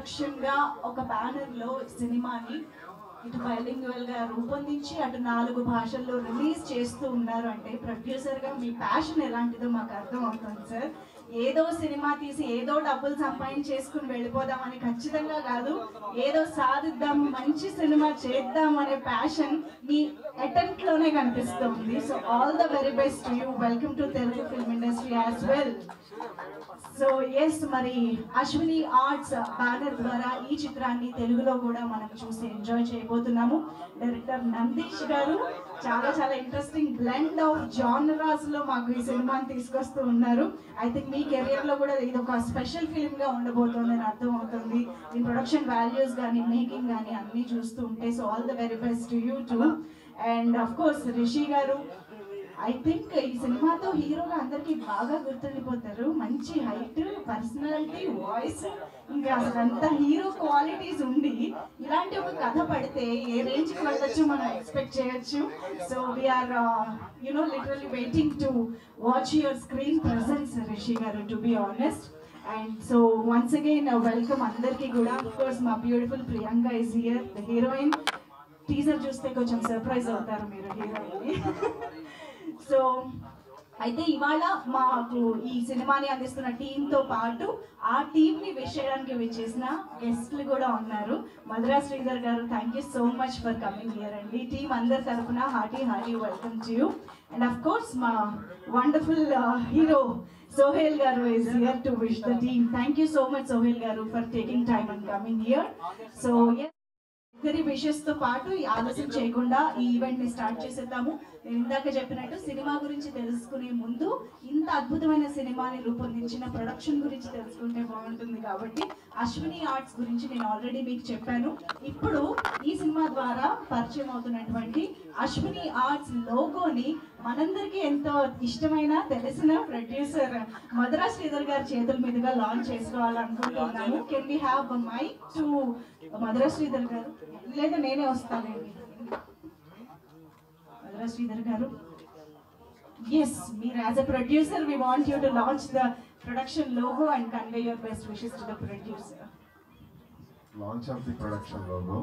Production గా ఒక banner లో సినిమాని ఇటు బైలింగ్వల్ గా రూపొందించి అటు 4 భాషల్లో రిలీజ్ చేస్తూ ఉన్నారు అంటే ప్రొడ్యూసర్ గా మీ ప్యాషన్ ఎలాంటిదో మాకు అర్థం అవుతుంది సార్. ఏదో సినిమా తీసి ఏదో డబ్బులు సంపాదించేసుకుని వెళ్ళిపోదామని ఖచ్చితంగా కాదు, ఏదో సాధిద్దాం మంచి సినిమా చేద్దాం అనే ప్యాషన్ మీ అటెంప్ట్ లోనే కనిపిస్తుంది. So all the very best you. Welcome to Telugu film industry as well. So yes, మరి అశ్విని ఆర్ట్స్ బ్యానర్ ద్వారా ఈ చిత్రాన్ని తెలుగులో కూడా మనం చూసి ఎంజాయ్ చేయబోతున్నాము. డైరెక్టర్ నందీష్ గారు చాలా చాలా ఇంట్రెస్టింగ్ బ్లెండ్ ఆఫ్ జానరాస్ లో మాకు ఈ సినిమాని తీసుకొస్తూ ఉన్నారు. ఐ థింక్ మీ కెరియర్ లో కూడా ఇది ఒక స్పెషల్ ఫిల్మ్ గా ఉండబోతుంది అని అర్థం అవుతుంది. ఈ ప్రొడక్షన్ వాల్యూస్ కానీ మేకింగ్ కానీ అన్ని చూస్తూ ఉంటే. So all the very best you two. And of course Rishi గారు, ఐ థింక్ ఈ సినిమాతో హీరోగా అందరికి బాగా గుర్తుండిపోతారు. మంచి హైట్, పర్సనాలిటీ, వాయిస్, ఇంకా అసలంత హీరో క్వాలిటీస్ ఉండి ఇలాంటి ఒక కథ పడితే ఏ రేంజ్ కి వెళ్ళొచ్చు మనం ఎక్స్పెక్ట్ చేయొచ్చు. So we are literally waiting to watch your screen presence Rishi garu, to be honest. And so once again welcome అందరికీ కూడా. ఆఫ్ కోర్స్ మా beautiful Priyanka is here, the heroine. Teaser చూస్తే కొంచెం సర్ప్రైజ్ అవుతారు మీరు హీరోయిన్. సో అయితే ఇవాళ మాకు ఈ సినిమాని అందిస్తున్న టీంతో పాటు ఆ టీంని విష్ చేయడానికి విచ్చేసిన గెస్ట్లు కూడా ఉన్నారు. Madhura Sridhar garu, thank you so much for coming here అండి. టీం అందరి తరఫున hearty welcome to you. And of course మా wonderful hero Sohail garu is here to wish the team. Thank you so much Sohail garu for taking time and coming here. So yes, ఇద్దరి wishes తో పాటు ఆలస్యం చేయకుండా ఈ event ని start చేసేద్దాము. నేను ఇందాక చెప్పినట్టు సినిమా గురించి తెలుసుకునే ముందు ఇంత అద్భుతమైన సినిమాని రూపొందించిన ప్రొడక్షన్ గురించి తెలుసుకుంటే బాగుంటుంది. కాబట్టి అశ్విని ఆర్ట్స్ గురించి నేను ఆల్రెడీ మీకు చెప్పాను. ఇప్పుడు ఈ సినిమా ద్వారా పరిచయం అవుతున్నటువంటి అశ్విని ఆర్ట్స్ లోగోని మనందరికీ ఎంతో ఇష్టమైన తెలిసిన ప్రొడ్యూసర్ మధురా శ్రీధర్ గారి చేతుల మీదుగా లాంచ్ చేసుకోవాలనుకుంటున్నాము. Can we have a mic to Madhura Sridhar garu? లేదా నేనే వస్తానండి. మధురా శ్రీధర్ గారు, ఎస్, మీరు as a producer we want you to launch the production logo and convey your best wishes to the producer. Launch of the production logo.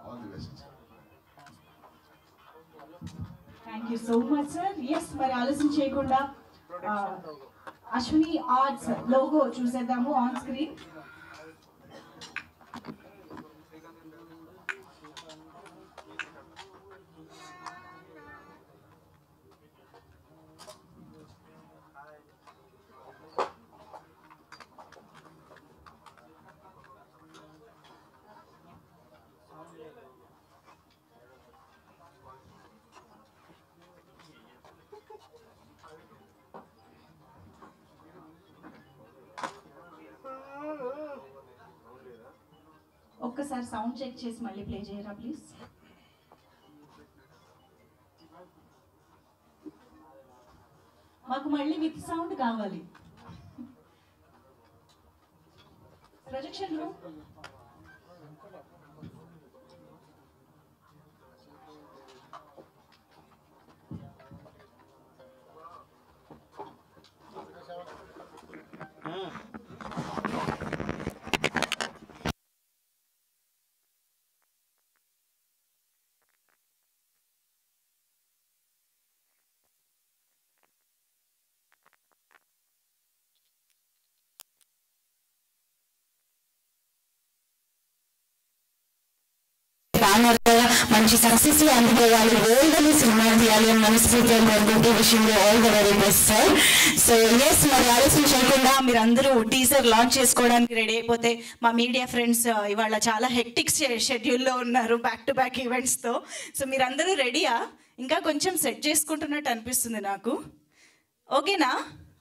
All the best. Thank you so much sir. Yes, మరి ఆలస్యం చేయకుండా Ashwini arts logo చూసేద్దాము on screen. ఒక్కసారి sound check చేసి మళ్ళీ play చేయరా please. మాకు మళ్ళీ విత్ సౌండ్ కావాలి. ప్రొజెక్షన్ రూమ్ మంచి సక్సెస్ అందుకోవాలి, వరల్డ్ అని సినిమా తీయాలి అని మనస్ఫూర్తిగా కోరుకుంటూ విషయంలో all the very best sir. So yes, మరి ఆలస్యం చేయకుండా మీరు అందరూ టీజర్ లాంచ్ చేసుకోవడానికి రెడీ అయిపోతే మా మీడియా ఫ్రెండ్స్ ఇవాళ చాలా హెక్టిక్ షెడ్యూల్లో ఉన్నారు బ్యాక్ టు బ్యాక్ ఈవెంట్స్తో. సో మీరందరూ రెడీయా? ఇంకా కొంచెం సెట్ చేసుకుంటున్నట్టు అనిపిస్తుంది నాకు. ఓకేనా?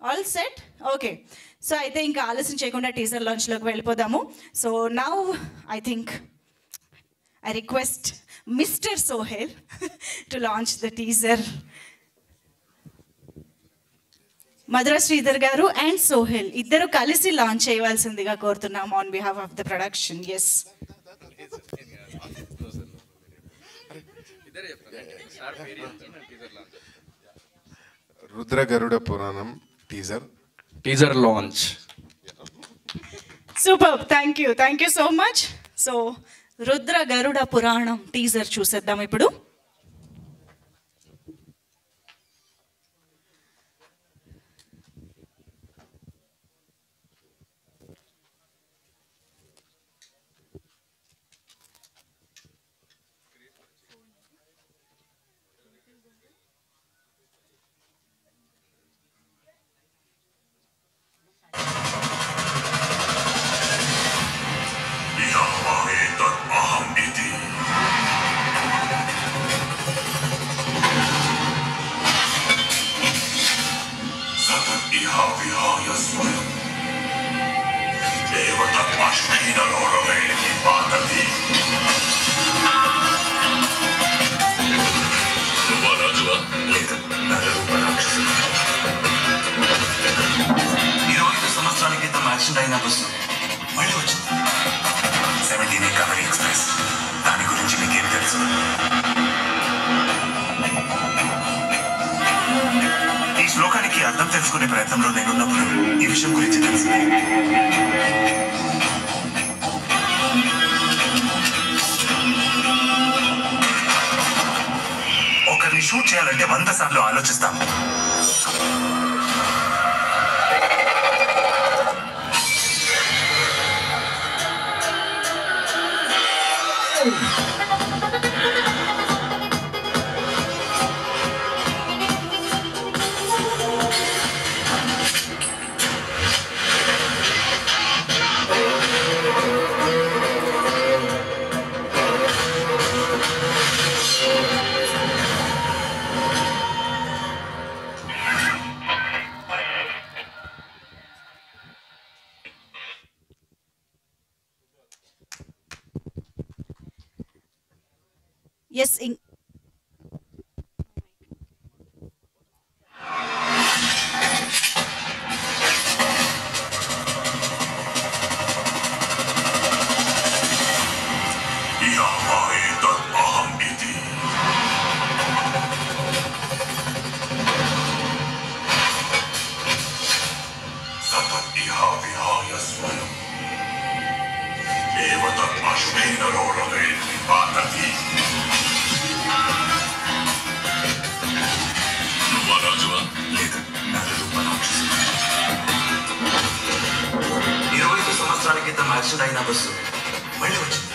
All set? ఓకే. సో అయితే ఇంకా ఆలస్యం చేయకుండా టీజర్ లాంచ్లోకి వెళ్ళిపోదాము. So now I think I request Mr. Sohail to launch the teaser. Madhura Sridhar garu and Sohail iddaru kalisi launch cheyavalsindiga korutunnam on behalf of the production. Yes. Rudra Garuda Puranam teaser launch. Super, thank you so much. So Rudra Garuda Puranam teaser చూసేద్దాం ఇప్పుడు. అయిన bus మళ్ళీ వచ్చింది. 17 కవరీ express. దాని గురించి మీకేం తెలుసు? ఈ శ్లోకానికి అర్థం తెలుసుకునే ప్రయత్నంలో నేనున్నప్పుడు ఈ విషయం గురించి తెలిసింది. ఒకరిని షూట్ చేయాలంటే 100 సార్లు ఆలోచిస్తాము. ఎస్ అయిన బస్సు మళ్ళీ వచ్చింది.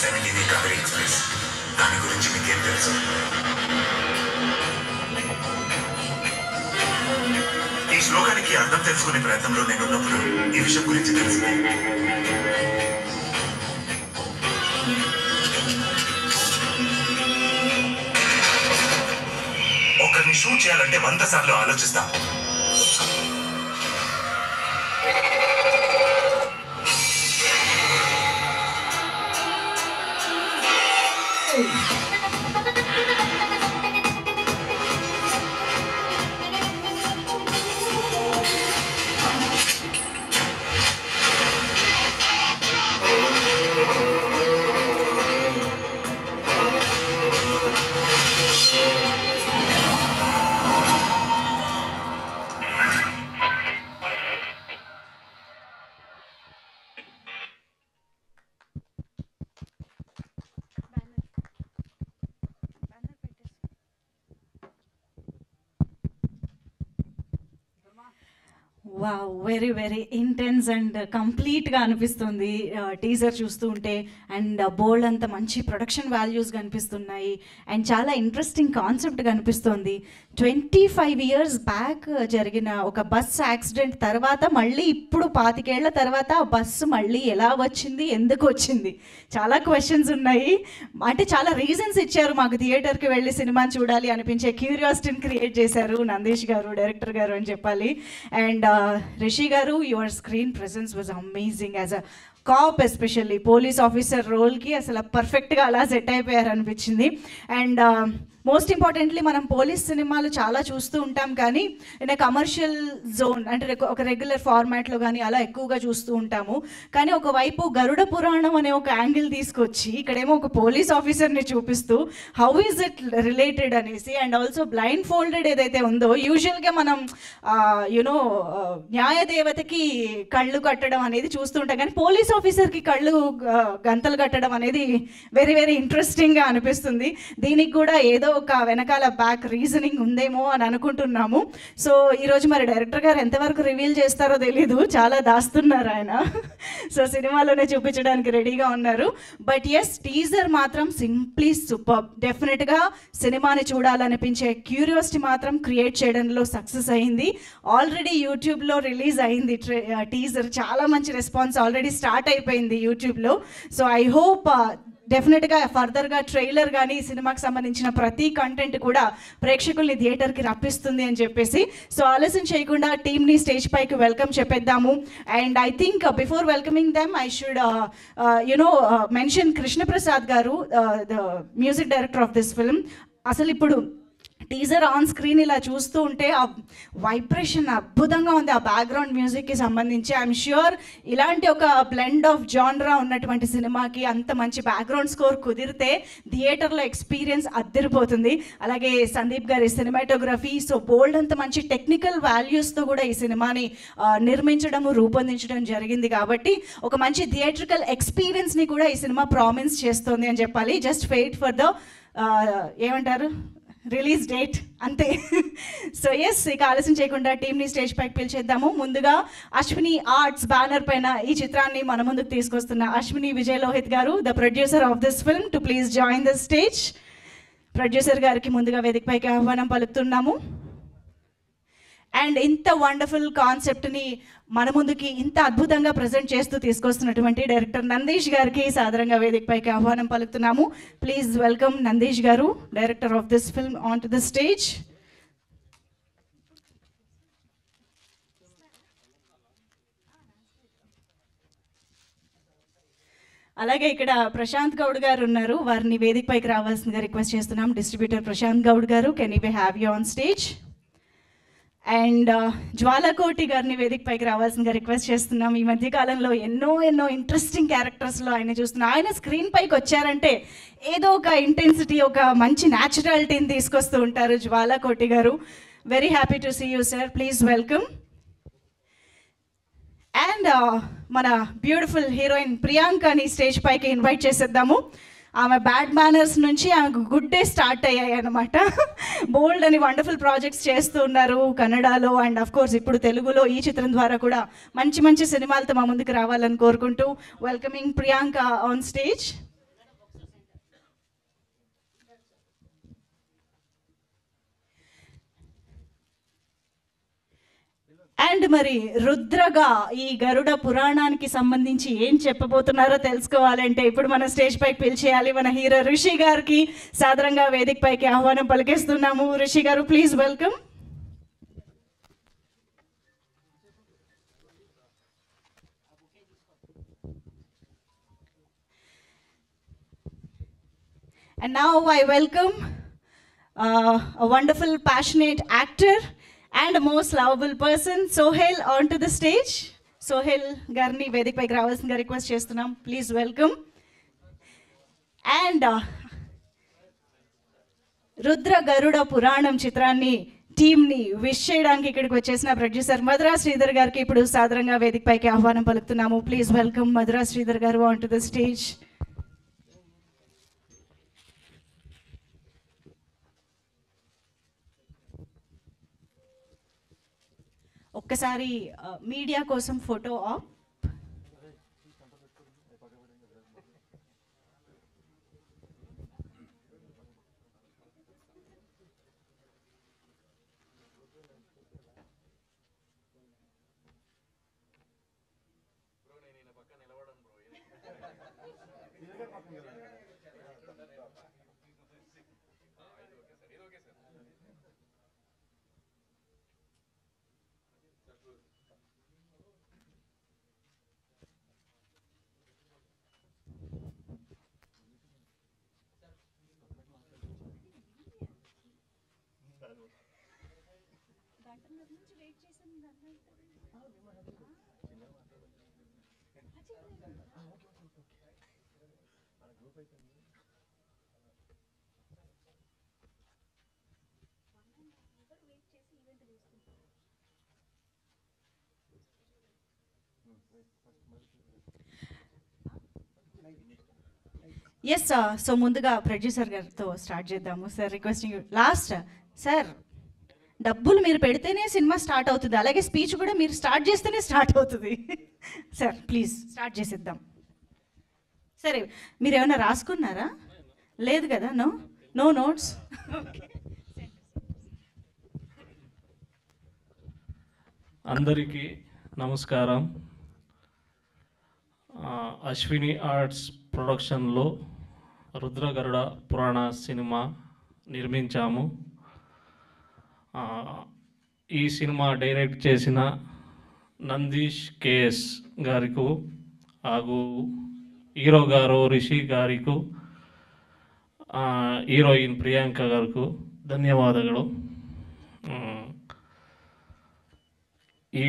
17 కవరీ ఎక్స్ప్రెస్. దాని గురించి మీకేం తెలుసు? ఈ శ్లోకానికి అర్థం తెలుసుకునే ప్రయత్నంలో నేనున్నప్పుడు ఈ విషయం గురించి తెలిసింది. ఒకరిని షూట్ చేయాలంటే 100 సార్లు ఆలోచిస్తాం. వావ్, వెరీ ఇంటెన్స్ అండ్ కంప్లీట్గా అనిపిస్తుంది టీజర్ చూస్తూ ఉంటే. అండ్ బోల్డ్ అంత మంచి ప్రొడక్షన్ వాల్యూస్ కనిపిస్తున్నాయి అండ్ చాలా ఇంట్రెస్టింగ్ కాన్సెప్ట్ కనిపిస్తుంది. 25 years బ్యాక్ జరిగిన ఒక బస్ యాక్సిడెంట్ తర్వాత మళ్ళీ ఇప్పుడు 25 ఏళ్ల తర్వాత ఆ బస్సు మళ్ళీ ఎలా వచ్చింది, ఎందుకు వచ్చింది, చాలా క్వశ్చన్స్ ఉన్నాయి. అంటే చాలా రీజన్స్ ఇచ్చారు మాకు థియేటర్కి వెళ్ళి సినిమాని చూడాలి అనిపించే క్యూరియాసిటీని క్రియేట్ చేశారు నందీష్ గారు, డైరెక్టర్ గారు అని చెప్పాలి. And Rishi garu, your screen presence was amazing. As a cop especially police officer రోల్కి అసలు పర్ఫెక్ట్గా అలా సెట్ అయిపోయారు అనిపించింది. అండ్ మోస్ట్ ఇంపార్టెంట్లీ మనం పోలీస్ సినిమాలు చాలా చూస్తూ ఉంటాం, కానీ ఇన్ కమర్షియల్ జోన్ అంటే ఒక రెగ్యులర్ ఫార్మాట్లో కానీ అలా ఎక్కువగా చూస్తూ ఉంటాము. కానీ ఒకవైపు గరుడ పురాణం అనే ఒక యాంగిల్ తీసుకొచ్చి ఇక్కడేమో ఒక పోలీస్ ఆఫీసర్ని చూపిస్తూ హౌ ఈజ్ ఇట్ రిలేటెడ్ అనేసి, అండ్ ఆల్సో బ్లైండ్ ఫోల్డెడ్ ఏదైతే ఉందో, యూజువల్గా మనం యునో న్యాయదేవతకి కళ్ళు కట్టడం అనేది చూస్తూ ఉంటాం, కానీ పోలీస్ ఆఫీసర్కి కళ్ళు గంతలు కట్టడం అనేది వెరీ వెరీ ఇంట్రెస్టింగ్గా అనిపిస్తుంది. దీనికి కూడా ఏదో ఒక వెనకాల బ్యాక్ రీజనింగ్ ఉందేమో అని అనుకుంటున్నాము. సో ఈరోజు మరి డైరెక్టర్ గారు ఎంతవరకు రివీల్ చేస్తారో తెలీదు, చాలా దాస్తున్నారు ఆయన. సో సినిమాలోనే చూపించడానికి రెడీగా ఉన్నారు. బట్ ఎస్, టీజర్ మాత్రం సింప్లీ సూపర్. డెఫినెట్గా సినిమాని చూడాలనిపించే క్యూరియాసిటీ మాత్రం క్రియేట్ చేయడంలో సక్సెస్ అయింది. ఆల్రెడీ యూట్యూబ్లో రిలీజ్ అయింది టీజర్, చాలా మంచి రెస్పాన్స్ ఆల్రెడీ స్టార్ట్ అయిపోయింది యూట్యూబ్లో. సో ఐ హోప్ డెఫినెట్గా ఫర్దర్గా ట్రైలర్ కానీ సినిమాకి సంబంధించిన ప్రతి కంటెంట్ కూడా ప్రేక్షకుల్ని థియేటర్కి రప్పిస్తుంది అని చెప్పేసి. సో ఆలస్యం చేయకుండా టీమ్ని స్టేజ్ పైకి వెల్కమ్ చెప్పేద్దాము. And I think before welcoming them I should mention Krishnaprasad garu, the music director of this film. అసలు ఇప్పుడు టీజర్ ఆన్ స్క్రీన్ ఇలా చూస్తూ ఉంటే ఆ వైబ్రేషన్ అద్భుతంగా ఉంది ఆ బ్యాక్గ్రౌండ్ మ్యూజిక్కి సంబంధించి. ఐఎమ్ ష్యూర్ ఇలాంటి ఒక బ్లెండ్ ఆఫ్ జాన్రా ఉన్నటువంటి సినిమాకి అంత మంచి బ్యాక్గ్రౌండ్ స్కోర్ కుదిరితే థియేటర్లో ఎక్స్పీరియన్స్ అద్దరిపోతుంది. అలాగే సందీప్ గారి సినిమాటోగ్రఫీ, సో బోల్డ్ అంత మంచి టెక్నికల్ వాల్యూస్తో కూడా ఈ సినిమాని నిర్మించడము రూపొందించడం జరిగింది. కాబట్టి ఒక మంచి థియేట్రికల్ ఎక్స్పీరియన్స్ని కూడా ఈ సినిమా ప్రామిస్ చేస్తుంది అని చెప్పాలి. జస్ట్ వెయిట్ ఫర్ ద ఏమంటారు రిలీజ్ డేట్ అంతే. సో ఎస్, ఇక ఆలస్యం చేయకుండా టీమ్ని స్టేజ్ పైకి పిలిచేద్దాము. ముందుగా అశ్విని ఆర్ట్స్ బ్యానర్ పైన ఈ చిత్రాన్ని మన ముందుకు తీసుకొస్తున్న అశ్విని విజయ్ లోహిత్ గారు, the producer of this film, to please join the stage. Producer గారికి ముందుగా వేదిక పైకి ఆహ్వానం పలుకుతున్నాము. అండ్ ఇంత వండర్ఫుల్ కాన్సెప్ట్ని మన ముందుకి ఇంత అద్భుతంగా ప్రజెంట్ చేస్తూ తీసుకొస్తున్నటువంటి డైరెక్టర్ నందీష్ గారికి సాదరంగా వేదిక పైకి ఆహ్వానం పలుకుతున్నాము. ప్లీజ్ వెల్కమ్ నందీష్ గారు, director of this film, on to the stage. అలాగే ఇక్కడ ప్రశాంత్ గౌడ్ గారు ఉన్నారు, వారిని వేదిక పైకి రావాల్సిందిగా రిక్వెస్ట్ చేస్తున్నాం. Distributor Prashanth Goud garu, can we have you on stage. And Jwalakoti గారిని వేదిక పైకి రావాల్సిందిగా రిక్వెస్ట్ చేస్తున్నాం. ఈ మధ్యకాలంలో ఎన్నో ఇంట్రెస్టింగ్ క్యారెక్టర్స్లో ఆయన చూస్తున్నాం. ఆయన స్క్రీన్ పైకి వచ్చారంటే ఏదో ఒక ఇంటెన్సిటీ, ఒక మంచి న్యాచురాలిటీని తీసుకొస్తూ ఉంటారు జ్వాలకోటి గారు. Very happy to see you sir, please welcome. And మన బ్యూటిఫుల్ హీరోయిన్ ప్రియాంకని స్టేజ్ పైకి ఇన్వైట్ చేసేద్దాము. ఆమె బ్యాడ్ మేనర్స్ నుంచి ఆమెకు గుడ్ డే స్టార్ట్ అయ్యాయి అనమాట. బోల్డ్ అని వండర్ఫుల్ ప్రాజెక్ట్స్ చేస్తూ ఉన్నారు కన్నడలో, అండ్ అఫ్ కోర్స్ ఇప్పుడు తెలుగులో ఈ చిత్రం ద్వారా కూడా మంచి మంచి సినిమాలతో మా ముందుకు రావాలని కోరుకుంటూ welcoming Priyanka on stage. And మరి రుద్రగా ఈ గరుడ పురాణానికి సంబంధించి ఏం చెప్పబోతున్నారో తెలుసుకోవాలంటే ఇప్పుడు మన స్టేజ్ పైకి పిలిచేయాలి మన హీరో రిషి గారికి. సాదరంగా వేదిక పైకి ఆహ్వానం పలికేస్తున్నాము. రిషి గారు, please welcome. And now I welcome a wonderful, passionate actor and a most lovable person, Sohail, onto the stage. Sohail garni vedik payiki ravalsinదిగా రిక్వెస్ట్ చేస్తున్నాం. Please welcome. And Rudra Garuda Puranam చిత్రాన్ని టీమ్ని విష్ చేయడానికి ఇక్కడికి వచ్చేసిన ప్రొడ్యూసర్ మధురా శ్రీధర్ గారికి ఇప్పుడు సాదరంగా వేదిక పైకి ఆహ్వానం పలుకుతున్నాము. ప్లీజ్ వెల్కమ్ మధురా శ్రీధర్ గారు ఆన్ టు ద స్టేజ్. ఒక్కసారి మీడియా కోసం ఫోటో ఆప్. ఎస్ సో ముందుగా ప్రొడ్యూసర్ గారితో స్టార్ట్ చేద్దాము సార్. రిక్వెస్టింగ్ లాస్ట్ సార్, డబ్బులు మీరు పెడితేనే సినిమా స్టార్ట్ అవుతుంది, అలాగే స్పీచ్ కూడా మీరు స్టార్ట్ చేస్తేనే స్టార్ట్ అవుతుంది. సార్ ప్లీజ్ స్టార్ట్ చేసేద్దాం. సరే, మీరు ఏమైనా రాసుకున్నారా? లేదు కదా? No no notes. అందరికీ నమస్కారం. అశ్విని ఆర్ట్స్ ప్రొడక్షన్లో రుద్రగరుడ పురాణ సినిమా నిర్మించాము. ఈ సినిమా డైరెక్ట్ చేసిన నందీష్ కేఎస్ గారికి ಹಾಗೂ హీరో గారు రిషి గారికి, హీరోయిన్ ప్రియాంక గారికి ధన్యవాదాలు. ఈ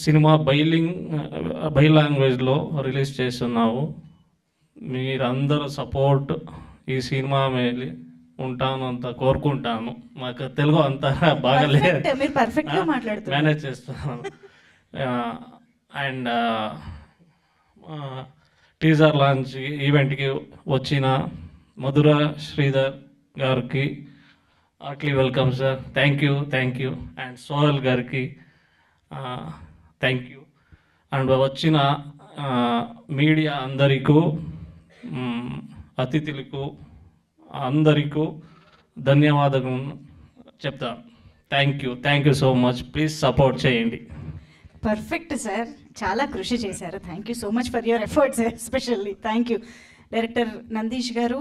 సినిమా బై లాంగ్వేజ్లో రిలీజ్ చేస్తున్నాము. మీరందరూ సపోర్ట్ ఈ సినిమా మీద ఉంటాను అంత కోరుకుంటాను. మాకు తెలుగు అంత బాగాలేదు, మేనేజ్ చేస్తున్నాను. అండ్ టీజర్ లాంచ్ ఈవెంట్కి వచ్చిన మధుర శ్రీధర్ గారికి heartly welcome sir. Thank you. And Sohel గారికి థ్యాంక్ యూ. అండ్ వచ్చిన మీడియా అందరికీ, అతిథులకు అందరికీ ధన్యవాదాలు చెప్తాను. Thank you so much. Please support చేయండి. పర్ఫెక్ట్ సార్, చాలా కృషి చేశారు. Thank you so much for your efforts especially. Thank you. Director Nandeesh గారు,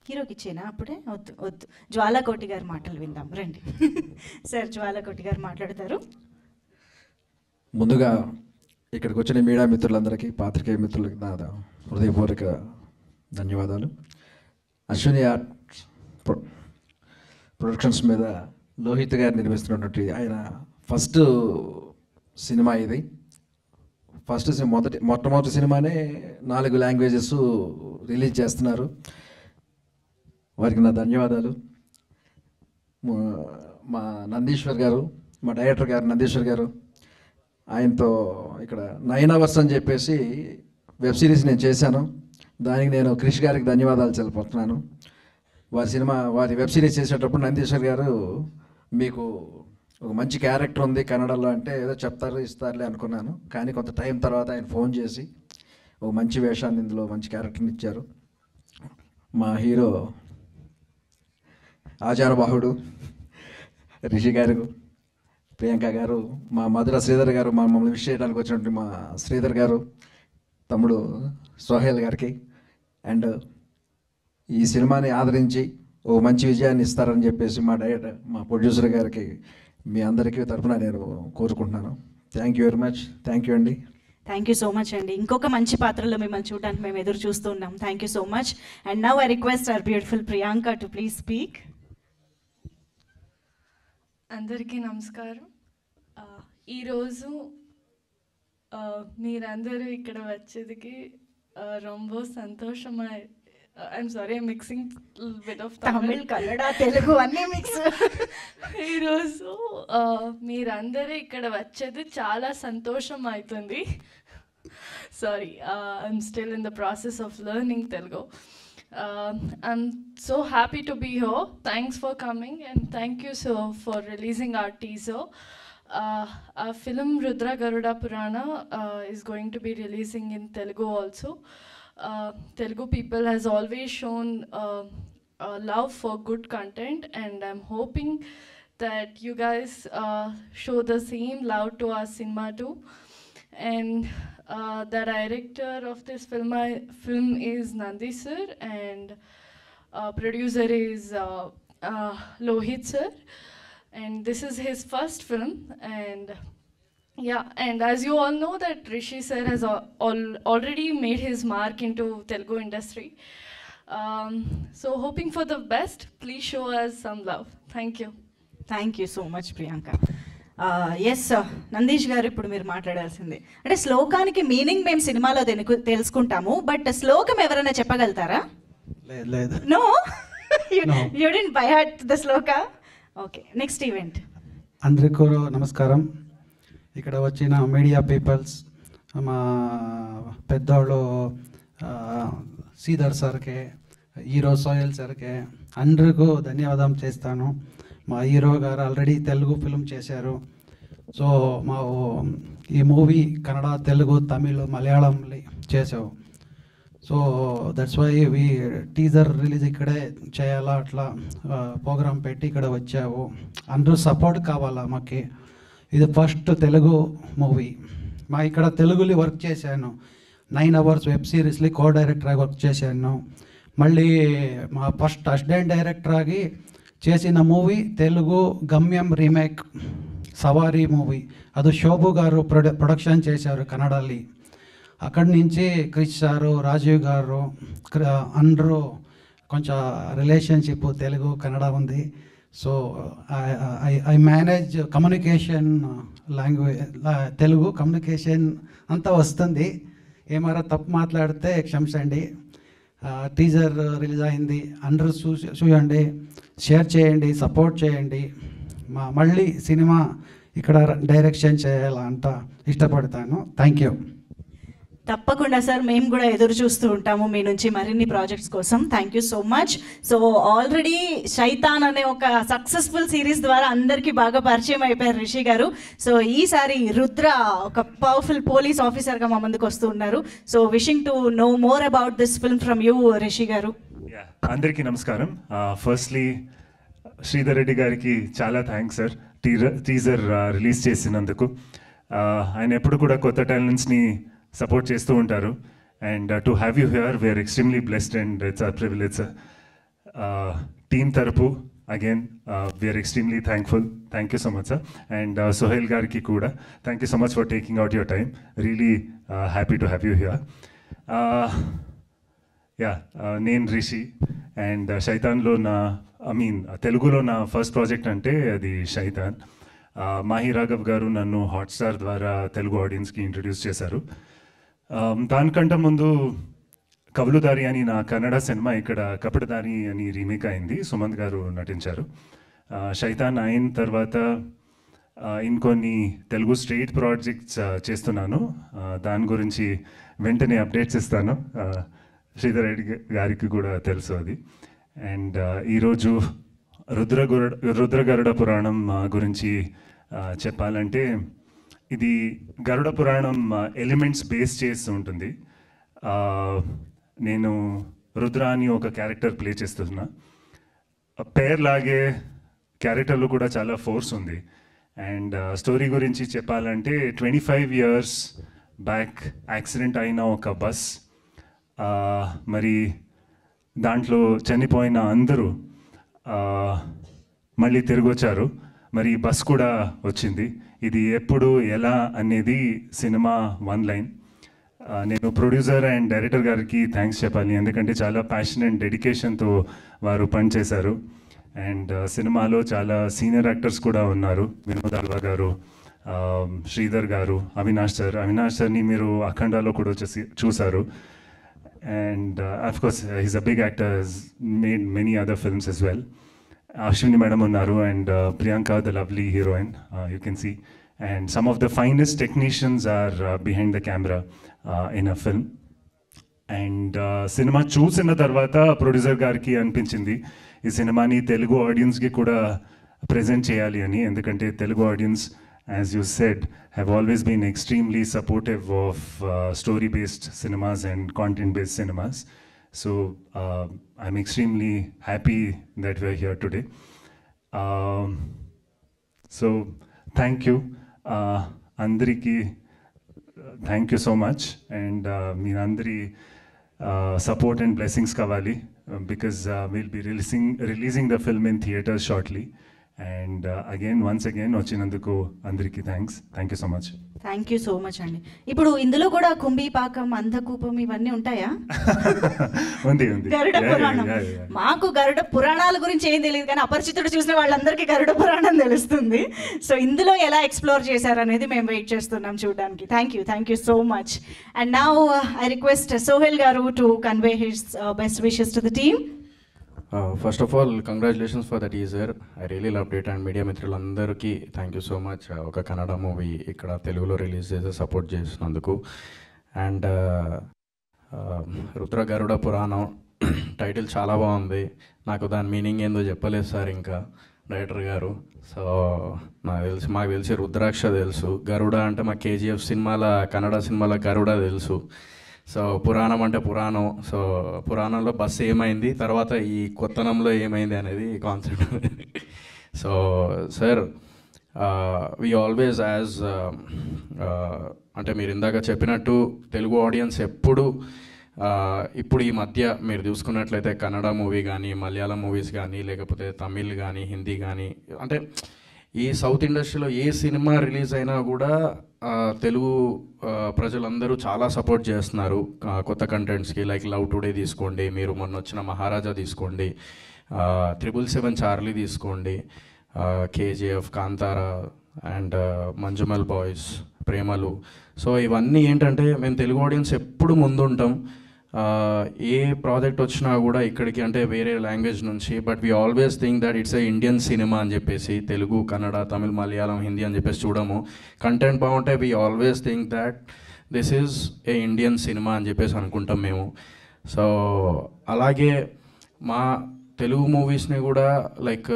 హీరోకి ఇచ్చేనా? అప్పుడే వద్దు. జ్వాలాకోటి గారి మాటలు విందాం రండి. సార్, జ్వాలాకోటి గారు మాట్లాడతారు. ముందుగా ఇక్కడికి వచ్చిన మీడియా మిత్రులందరికీ, పాత్రికేయ మిత్రులకి నా హృదయపూర్వక ధన్యవాదాలు. అశ్విని ఆర్ట్ ప్రొడక్షన్స్ మీద లోహిత్ గారు నిర్మిస్తున్నటువంటి ఆయన ఫస్ట్ సినిమా ఇది. మొట్టమొదటి సినిమానే 4 లాంగ్వేజెస్ రిలీజ్ చేస్తున్నారు. వారికి నా ధన్యవాదాలు. మా నందీశ్వర్ గారు, మా డైరెక్టర్ గారు నందీశ్వర్ గారు, ఆయనతో ఇక్కడ 9 అవర్స్ అని చెప్పేసి వెబ్ సిరీస్ నేను చేశాను. దానికి నేను క్రిష్ గారికి ధన్యవాదాలు తెలుపుతున్నాను. వారి వెబ్ సిరీస్ చేసేటప్పుడు నందీశ్వర్ గారు, మీకు ఒక మంచి క్యారెక్టర్ ఉంది కన్నడలో అంటే ఏదో ఇస్తారులే అనుకున్నాను. కానీ కొంత టైం తర్వాత ఆయన ఫోన్ చేసి ఒక మంచి వేషాన్ని, ఇందులో మంచి క్యారెక్టర్ని ఇచ్చారు. మా హీరో ఆచారబాహుడు రిషి గారు, ప్రియాంక గారు, మా మధుర శ్రీధర్ గారు, మమ్మల్ని విష్ చేయడానికి వచ్చినటువంటి మా శ్రీధర్ గారు, తమ్ముడు సోహెల్ గారికి, అండ్ ఈ సినిమాని ఆదరించి ఓ మంచి విజయాన్ని ఇస్తారని చెప్పేసి మా డైరెక్టర్, మా ప్రొడ్యూసర్ గారికి, మీ అందరికీ తరఫున నేను కోరుకుంటున్నాను. Thank you very much. Thank you అండి. థ్యాంక్ యూ సో మచ్ అండి. ఇంకొక మంచి పాత్రలో మిమ్మల్ని చూడడానికి మేము ఎదురు చూస్తూ ఉన్నాం. Thank you so much. And now I request our beautiful Priyanka to please speak. అందరికీ నమస్కారం. ఈరోజు మీరందరూ ఇక్కడ వచ్చేదికి రొంబో సంతోషమై. I'm sorry, I'm mixing bit of Tamil, Kannada, Telugu అన్నీ మిక్స్. ఈరోజు మీరందరూ ఇక్కడ వచ్చేది చాలా సంతోషం అవుతుంది. Sorry, I'm still in the process of learning Telugu. I'm so happy to be here. Thanks for coming and thank you so for releasing our teaser. Our film Rudra Garuda Purana is going to be releasing in Telugu also. Telugu people has always shown love for good content, and I'm hoping that you guys show the same love to our cinema too. And the director of this film is Nandi sir, and producer is Lohit sir, and this is his first film. And yeah, and as you all know that Rishi sir has already made his mark into Telugu industry. So hoping for the best. Please show us some love. Thank you. Thank you so much Priyanka. Yes Nandeesh గారు, ఇప్పుడు మీరు మాట్లాడాల్సిందే. అంటే శ్లోకానికి meaning మేము సినిమాలో తెలుసుకుంటాము, but శ్లోకం ఎవరైనా చెప్పగలుగుతారా? లేదు. No, you didn't by heart the shloka. Okay, next event. అందరికీ నమస్కారం. ఇక్కడ వచ్చిన మీడియా పీపుల్స్, మా పెద్దోళ్ళు శ్రీధర్ సార్కి, హీరో సోయల్ సార్కి అందరికీ ధన్యవాదం చేస్తాను. మా హీరో గారు ఆల్రెడీ తెలుగు ఫిల్మ్ చేశారు. సో మా ఈ మూవీ కన్నడ, తెలుగు, తమిళ్, మలయాళం చేసావు. So that's why we teaser release ఇక్కడే చేయాలా, అట్లా ప్రోగ్రామ్ పెట్టి ఇక్కడ వచ్చావు. అందరూ సపోర్ట్ కావాలా మాకు. ఇది ఫస్ట్ తెలుగు మూవీ. మా ఇక్కడ తెలుగులో వర్క్ చేశాను. 9 hours వెబ్ సిరీస్లో కో డైరెక్టర్గా వర్క్ చేశాను. మళ్ళీ మా ఫస్ట్ అసిస్టెంట్ డైరెక్టర్ ఆగి చేసిన మూవీ తెలుగు గమ్యం రీమేక్ సవారీ మూవీ. అది శోభు గారు ప్రొడక్షన్ చేశారు కన్నడలో. అక్కడి నుంచి క్రిష్ సారు, రాజీవ్ గారు అందరూ కొంచెం రిలేషన్షిప్ తెలుగు కన్నడ ఉంది. So I manage communication language, Telugu communication అంతా వస్తుంది. ఏమైనా తప్పు మాట్లాడితే క్షమించండి. టీజర్ రిలీజ్ అయింది, అందరూ చూడండి, షేర్ చేయండి, సపోర్ట్ చేయండి. మళ్ళీ సినిమా ఇక్కడ డైరెక్షన్ చేయాలంట ఇష్టపడతాను. Thank you. తప్పకుండా సార్, మేము కూడా ఎదురు చూస్తూ ఉంటాము మీ నుంచి మరిన్ని ప్రాజెక్ట్స్ కోసం. Thank you so much. So already Shaitan అనే ఒక సక్సెస్ఫుల్ సిరీస్ ద్వారా అందరికీ బాగా పరిచయం అయిపోయారు రిషి గారు. సో ఈసారి రుద్ర ఒక పవర్ఫుల్ పోలీస్ ఆఫీసర్గా మా ముందుకు వస్తూ ఉన్నారు. So wishing to know more about this film from you Rishi గారు. అందరికీ నమస్కారం. ఫస్ట్లీ శ్రీధర్ రెడ్డి గారికి చాలా థ్యాంక్స్ సార్, టీజర్ రిలీజ్ చేసినందుకు. ఆయన ఎప్పుడు కూడా కొత్త టాలెంట్స్ని సపోర్ట్ చేస్తూ ఉంటారు. And to have you here, we are extremely blessed and it's our privilege. Team తరపు again we are extremely thankful. Thank you so much sir. And Sohel గారికి కూడా thank you so much for taking out your time. Really happy to have you here. నేను Rishi and శైతాన్లో తెలుగులో నా first project అంటే అది శైతాన్. మాహి రాఘవ్ గారు నన్ను హాట్స్టార్ ద్వారా తెలుగు ఆడియన్స్కి ఇంట్రడ్యూస్ చేశారు. దానికంటే ముందు కవలుదారి అని నా కన్నడ సినిమా ఇక్కడ కపటదారి అని రీమేక్ అయింది, సుమంత్ గారు నటించారు. శైతాన్ అయిన తర్వాత ఇంకొన్ని తెలుగు స్ట్రైట్ ప్రాజెక్ట్స్ చేస్తున్నాను. దాని గురించి వెంటనే అప్డేట్స్ ఇస్తాను. శ్రీధర్ రెడ్డి గారికి కూడా తెలుసు అది. అండ్ ఈరోజు రుద్ర గరుడ పురాణం గురించి చెప్పాలంటే, ఇది గరుడ పురాణం ఎలిమెంట్స్ బేస్ చేస్తూ ఉంటుంది. నేను రుద్ర అని ఒక క్యారెక్టర్ ప్లే చేస్తున్నా. పేర్లాగే క్యారెక్టర్లో కూడా చాలా ఫోర్స్ ఉంది. అండ్ స్టోరీ గురించి చెప్పాలంటే 25 years బ్యాక్ యాక్సిడెంట్ అయిన ఒక బస్, మరి దాంట్లో చనిపోయిన అందరూ మళ్ళీ తిరిగి వచ్చారు. మరి బస్ కూడా వచ్చింది. ఇది ఎప్పుడు ఎలా అనేది సినిమా 1 line. నేను ప్రొడ్యూసర్ అండ్ డైరెక్టర్ గారికి థ్యాంక్స్ చెప్పాలి, ఎందుకంటే చాలా ప్యాషన్ అండ్ డెడికేషన్తో వారు పనిచేశారు. అండ్ సినిమాలో చాలా సీనియర్ యాక్టర్స్ కూడా ఉన్నారు. వినోద్ అల్వా గారు, శ్రీధర్ గారు, అవినాష్ సార్ని మీరు అఖండాలో కూడా చూసారు. And of course he's a big actor, has made many other films as well. Ashwini madam unnaru and Priyanka, the lovely heroine, you can see, and some of the finest technicians are behind the camera in a film. And cinema చూసిన తర్వాత producer గారికి అనిపించింది ఈ సినిమాని తెలుగు ఆడియన్స్కి కూడా present చేయాలి అని, ఎందుకంటే Telugu audience, as you said, have always been extremely supportive of story-based cinemas and content-based cinemas. So I'm extremely happy that we're here today. So thank you. Andariki, thank you so much. And మీ అందరి support and blessings kavali, because we'll be releasing the film in theaters shortly. And once again వచ్చినందుకు అందరికీ thank you so much. Thank you so much అండి. ఇప్పుడు ఇందులో కూడా కుంభీపాకం, అంధకూపం ఇవన్నీ ఉంటాయా? ఉంది. గరుడ పురాణం. మాకు గరుడ పురాణాల గురించి ఏం తెలియదు, కానీ అపరిచితుడు చూసిన వాళ్ళందరికీ గరుడ పురాణం తెలుస్తుంది. సో ఇందులో ఎలా ఎక్స్ప్లోర్ చేశారనేది మేము వెయిట్ చేస్తున్నాం చూడడానికి. Thank you so much. And now I request Sohel garu to convey his best wishes to the team. First of all congratulations for the teaser. I really loved it. And media మిత్రులందరికీ thank you so much. ఒక Kannada movie ఇక్కడ తెలుగులో release చేసి support చేసినందుకు. And Rudra Garuda Puranam title చాలా బాగుంది. నాకు దాని మీనింగ్ ఏందో చెప్పలేదు సార్ ఇంకా డైరెక్టర్ గారు. సో మాకు తెలిసి రుద్రాక్ష తెలుసు, గరుడ అంటే మా కేజీఎఫ్ సినిమాల కన్నడ సినిమాల గరుడ తెలుసు. సో పురాణం అంటే పురాణం. సో పురాణంలో బస్సు ఏమైంది, తర్వాత ఈ కొత్తనంలో ఏమైంది అనేది concept. So sir we always as అంటే మీరు ఇందాక చెప్పినట్టు తెలుగు ఆడియన్స్ ఎప్పుడు ఇప్పుడు ఈ మధ్య మీరు చూసుకున్నట్లయితే కన్నడ మూవీ కానీ, మలయాళం మూవీస్ కానీ, లేకపోతే తమిళ్ కానీ, హిందీ కానీ, అంటే ఈ సౌత్ ఇండస్ట్రీలో ఏ సినిమా రిలీజ్ అయినా కూడా తెలుగు ప్రజలందరూ చాలా సపోర్ట్ చేస్తున్నారు కొత్త కంటెంట్స్కి. లైక్ లవ్ టుడే తీసుకోండి, మీరు మొన్న వచ్చిన మహారాజా తీసుకోండి, 777 చార్లీ తీసుకోండి, KGF, Kantara and Manjummel boys, ప్రేమలు. సో ఇవన్నీ ఏంటంటే మేము తెలుగు ఆడియన్స్ ఎప్పుడు ముందుంటాం. ఏ ప్రాజెక్ట్ వచ్చినా కూడా ఇక్కడికి అంటే వేరే లాంగ్వేజ్ నుంచి, but we always think that it's a Indian cinema అని చెప్పేసి, తెలుగు, కన్నడ, తమిళ్, మలయాళం, హిందీ అని చెప్పేసి చూడము. కంటెంట్ బాగుంటే we always think that this is a Indian cinema అని చెప్పేసి అనుకుంటాం మేము. సో అలాగే మా తెలుగు మూవీస్ని కూడా లైక్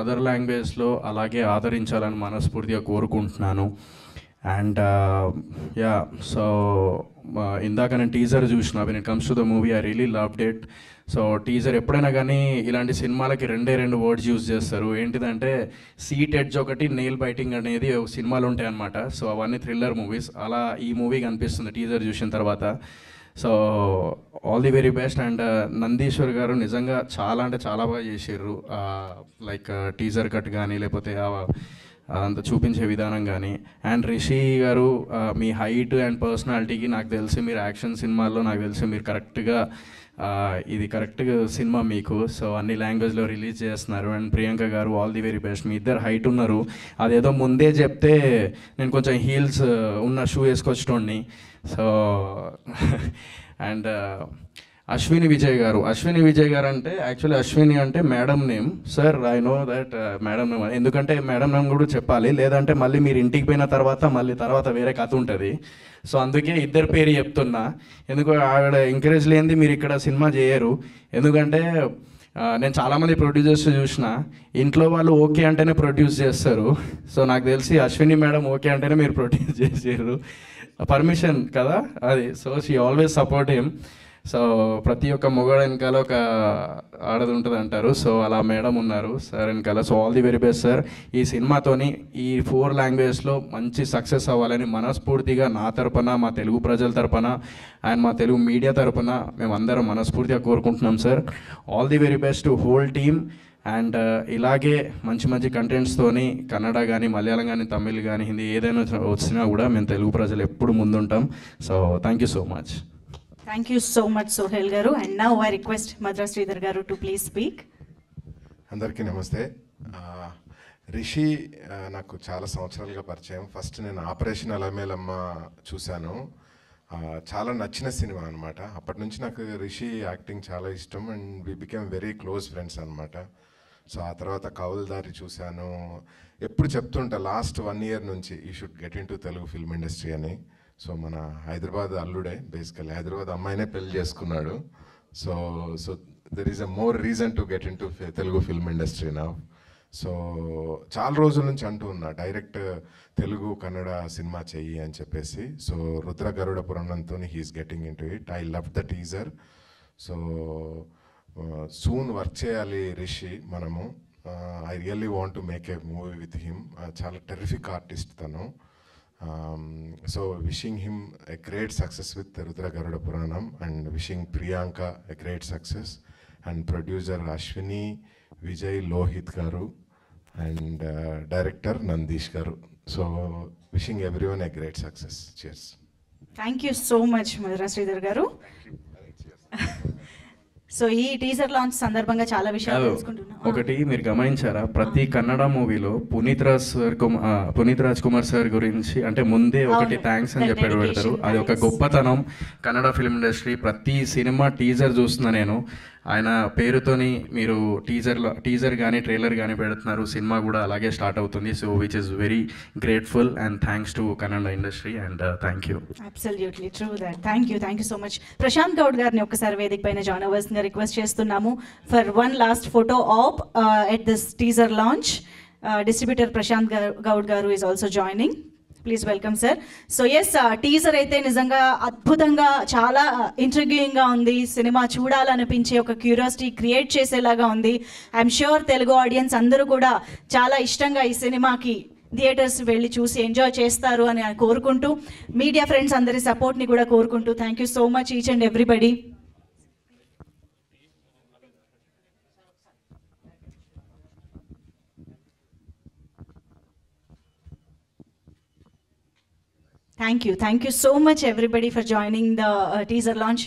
అదర్ లాంగ్వేజ్లో అలాగే ఆదరించాలని మనస్ఫూర్తిగా కోరుకుంటున్నాను. అండ్ యా, సో ఇందాక నేను టీజర్ చూసిన, when it comes to the movie I really loved it. So teaser ఎప్పుడైనా కానీ ఇలాంటి సినిమాలకి 2 వర్డ్స్ యూజ్ చేస్తారు. ఏంటిదంటే సీట్ ఎడ్జ్ ఒకటి, నెయిల్ బైటింగ్ అనేది సినిమాలు ఉంటాయన్నమాట. సో అవన్నీ థ్రిల్లర్ మూవీస్. అలా ఈ మూవీ కనిపిస్తుంది టీజర్ చూసిన తర్వాత. So all the very best. And Nandishwar గారు నిజంగా చాలా అంటే చాలా బాగా చేసారు. లైక్ టీజర్ కట్ కానీ, లేకపోతే అంత చూపించే విధానం కానీ. అండ్ రిషి గారు మీ హైట్ అండ్ పర్సనాలిటీకి నాకు తెలిసి మీరు యాక్షన్ సినిమాల్లో నాకు తెలిసి మీరు కరెక్ట్గా ఇది కరెక్ట్గా సినిమా మీకు. సో అన్ని లాంగ్వేజ్లో రిలీజ్ చేస్తున్నారు. అండ్ ప్రియాంక గారు ఆల్ ది వెరీ బెస్ట్. మీ ఇద్దరు హైట్ ఉన్నారు. అదేదో ముందే చెప్తే నేను కొంచెం హీల్స్ ఉన్న షూ వేసుకొచ్చేటోడిని. సో అండ్ అశ్విని విజయ్ గారు అంటే యాక్చువల్లీ అశ్విని అంటే madam name. Sir I know that madam name, ఎందుకంటే మేడం నేమ్ కూడా చెప్పాలి, లేదంటే మళ్ళీ మీరు ఇంటికి పోయిన తర్వాత వేరే కథ ఉంటుంది. సో అందుకే ఇద్దరు పేరు చెప్తున్నా. ఎందుకు ఆవిడ ఎంకరేజ్ లేనిది మీరు ఇక్కడ సినిమా చేయరు. ఎందుకంటే నేను చాలామంది ప్రొడ్యూసర్స్ చూసిన, ఇంట్లో వాళ్ళు ఓకే అంటేనే ప్రొడ్యూస్ చేస్తారు. సో నాకు తెలిసి అశ్విని మేడం ఓకే అంటేనే మీరు ప్రొడ్యూస్ చేసారు, పర్మిషన్ కదా అది. So she always support him. So ప్రతి ఒక్క మొగాడు వెనకాల ఒక ఆడది ఉంటుంది అంటారు. సో అలా మేడం ఉన్నారు సార్ వెనకాల. So all the very best sir. ఈ సినిమాతోని ఈ 4 లాంగ్వేజ్లో మంచి సక్సెస్ అవ్వాలని మనస్ఫూర్తిగా నా తరపున, మా తెలుగు ప్రజల తరపున అండ్ మా తెలుగు మీడియా తరపున మేమందరం మనస్ఫూర్తిగా కోరుకుంటున్నాం sir. All the very best to whole team. And ఇలాగే మంచి కంటెంట్స్తోని కన్నడ కానీ, మలయాళం కానీ, తమిళ్ కానీ, హిందీ ఏదైనా వచ్చినా కూడా మేము తెలుగు ప్రజలు ఎప్పుడు ముందుంటాం. So thank you so much. Thank you so much Sohel garu. And now I request Madhura Sridhar garu to please speak. అందరికీ నమస్తే. రిషి నాకు చాలా సంవత్సరాలుగా పరిచయం. ఫస్ట్ నేను ఆపరేషన్ అలమేలమ్మ చూశాను, చాలా నచ్చిన సినిమా అనమాట. అప్పటి నుంచి నాకు రిషి యాక్టింగ్ చాలా ఇష్టం and we became very close friends అనమాట. సో ఆ తర్వాత కౌల్దారి చూశాను. ఎప్పుడు చెప్తుంటా లాస్ట్ 1 year నుంచి you should get into Telugu film industry అని. సో మన హైదరాబాద్ అల్లుడే, బేసికల్లీ హైదరాబాద్ అమ్మాయినే పెళ్లి చేసుకున్నాడు. So there is a more reason to get into Telugu film industry నా. సో చాలా రోజుల నుంచి అంటూ ఉన్నా డైరెక్ట్ తెలుగు కన్నడ సినిమా చెయ్యి అని చెప్పేసి. సో రుద్ర గరుడ పురాణంతో he's getting into it. I love the teaser. So soon work చేయాలి రిషి మనము. I really want to make a movie with him. చాలా టెరిఫిక్ ఆర్టిస్ట్ తను. So wishing him a great success with Rudra Garuda Puranam and wishing Priyanka a great success and producer Ashwini Vijay Lohit Garu and director Nandeesh garu. So wishing everyone a great success. Cheers. Thank you so much Madhura Sridhar garu. So ఈ teaser launch సందర్భంగా చాలా విషయాలు తెలుసుకుంటున్నాం. ఒకటి మీరు గమనించారా, ప్రతి కన్నడ మూవీలో పునీత్ రాజ్ కుమార్ సార్ గురించి అంటే ముందే ఒకటి థ్యాంక్స్ అని చెప్పి పెడతారు. అది ఒక గొప్పతనం కన్నడ ఫిల్మ్ ఇండస్ట్రీ. ప్రతి సినిమా టీజర్ చూస్తున్నా నేను, ఆయన పేరుతోని మీరు టీజర్ కానీ ట్రైలర్ కానీ పెడుతున్నారు. సినిమా కూడా అలాగే స్టార్ట్ అవుతుంది. So which is very grateful and thanks to Kannada industry and thank you. Absolutely true that. Thank you so much. Prashanth Goud గారిని ఒక్కసారి వేదిక పైన జాయిన్ అవ్వాల్సిందిగా రిక్వెస్ట్ చేస్తున్నాము for one last photo op at this teaser launch. Distributor Prashanth Goud garu is also joining. Please welcome sir. So yes, teaser అయితే నిజంగా అద్భుతంగా చాలా ఇంట్రిగ్యూయింగ్గా ఉంది. సినిమా చూడాలనిపించే ఒక క్యూరియాసిటీ క్రియేట్ చేసేలాగా ఉంది. ఐఎమ్ ష్యూర్ తెలుగు ఆడియన్స్ అందరూ కూడా చాలా ఇష్టంగా ఈ సినిమాకి థియేటర్స్ వెళ్ళి చూసి ఎంజాయ్ చేస్తారు అని కోరుకుంటూ, మీడియా ఫ్రెండ్స్ అందరి సపోర్ట్ని కూడా కోరుకుంటూ, thank you so much each and everybody. Thank you so much everybody for joining the teaser launch.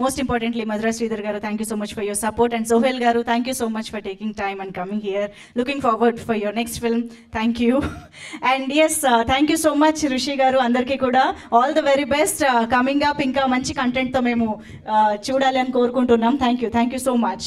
Most importantly, Madhura Sridhar garu, thank you so much for your support, and Sohail garu, thank you so much for taking time and coming here. Looking forward for your next film. Thank you. And yes, thank you so much Rishi garu, andarki kuda all the very best. Coming up inka manchi content tho memu chudali ani korukuntunnam. Thank you so much.